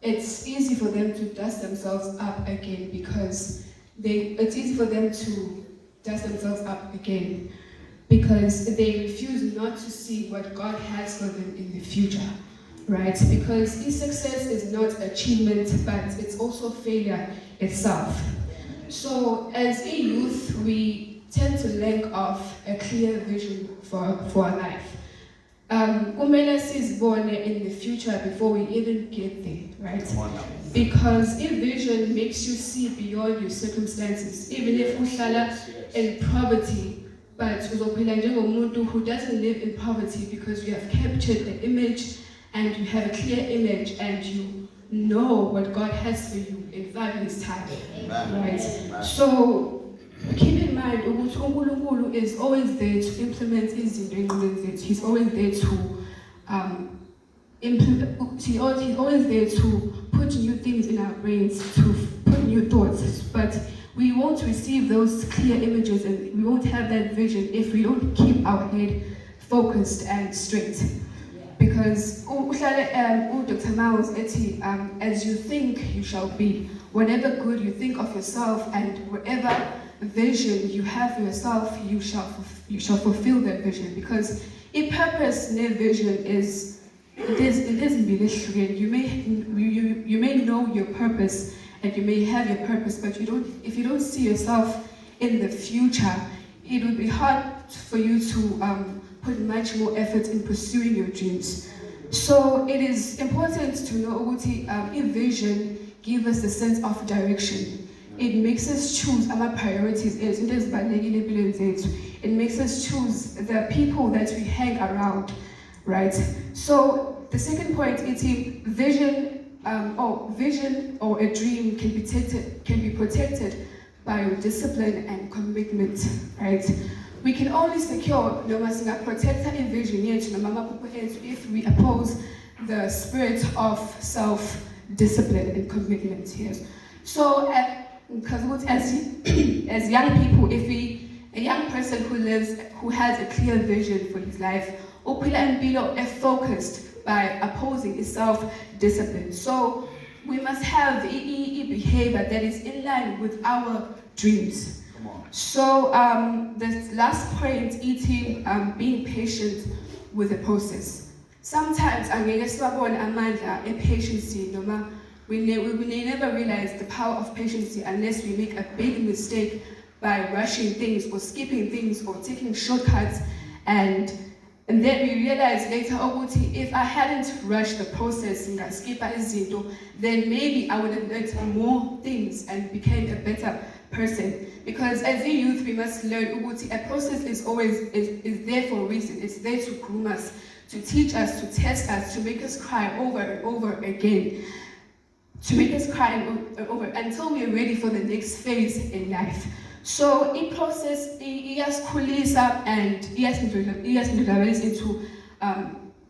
it's easy for them to dust themselves up again because they refuse not to see what God has for them in the future, right? Because success is not achievement, but it's also failure itself. So as a youth, we tend to lack of a clear vision for our life. Kumele sizibone in the future before we even get there, right? Because a vision makes you see beyond your circumstances, even if uhlala in poverty, but uzophila njengomuntu who doesn't live in poverty because you have captured the image and you have a clear image and you know what God has for you in 5 years' time, right? So keep in mind, uNkulunkulu is always there to implement izinto engqondweni zethu. He's always there to He's always there to put new things in our brains, to put new thoughts. But we won't receive those clear images and we won't have that vision if we don't keep our head focused and straight. Because Dr. Miles, as you think, you shall be. Whatever good you think of yourself and whatever vision you have for yourself, you shall fulfill that vision. Because a purpose, no vision is you may know your purpose and you may have your purpose, but if you don't see yourself in the future, it would be hard for you to put much more effort in pursuing your dreams. So it is important to know a vision gives us a sense of direction. It makes us choose our priorities. It makes us choose the people that we hang around, right? So the second point is vision or a dream can be protected by your discipline and commitment, right? We can only secure protect a vision if we oppose the spirit of self-discipline and commitment. Yes. So because as young people, a young person who has a clear vision for his life, is focused by opposing his self-discipline. So we must have a behavior that is in line with our dreams. So the last point, being patient with the process. Sometimes patience, we never realize the power of patience unless we make a big mistake by rushing things or skipping things or taking shortcuts, and then we realize later, if I hadn't rushed the process, then maybe I would have learned more things and became a better person. Because as a youth, we must learn a process is there for a reason. It's there to groom us, to teach us, to test us, to make us cry over and over again. To make us cry over until we are ready for the next phase in life. So in process, iyasikhulisa and iyasidevelop into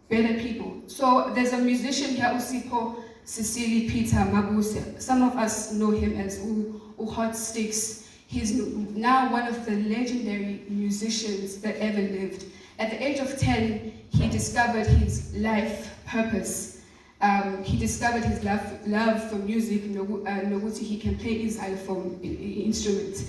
better people. So there's a musician here, Usipho Cecily Peter Mabuse. Some of us know him as Hot Sticks. He's now one of the legendary musicians that ever lived. At the age of 10, he discovered his life purpose. He discovered his love for music, he can play his xylophone instrument.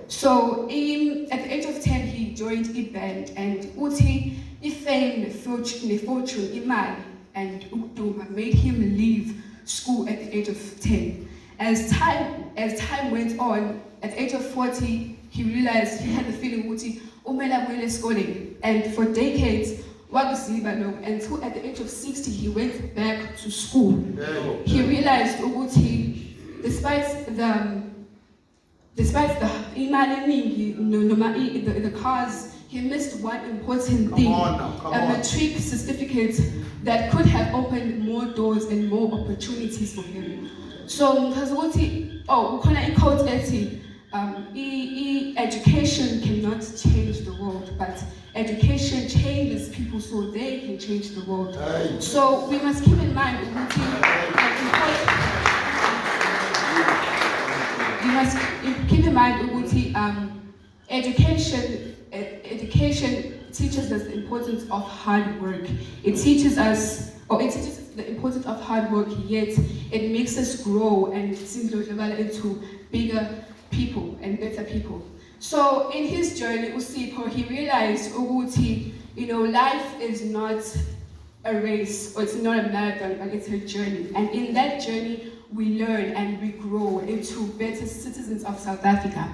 So at the age of 10, he joined a band, and fame, fortune, imali, and ukduma made him leave school at the age of 10. As time went on, at the age of 40, he realized he had the feeling schooling, and for decades, until at the age of 60, he went back to school. He realized despite the cars, he missed one important thing, a matric certificate that could have opened more doors and more opportunities for him. So, because education cannot change the world, but education changes people so they can change the world. So we must keep in mind education teaches us the importance of hard work. It teaches us the importance of hard work, yet it makes us grow and develop into bigger people and better people. So in his journey, Usipho, he realized, Uguti, life is not a race, or it's not a marathon, but it's a journey. And in that journey, we learn and we grow into better citizens of South Africa.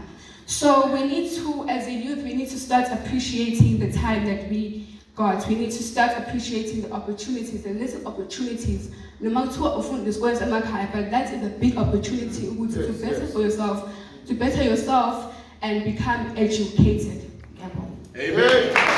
So we need to, as a youth, we need to start appreciating the time that we got. We need to start appreciating the opportunities, the little opportunities. No matter what but that is a big opportunity to better for yourself, to better yourself and become educated. Amen.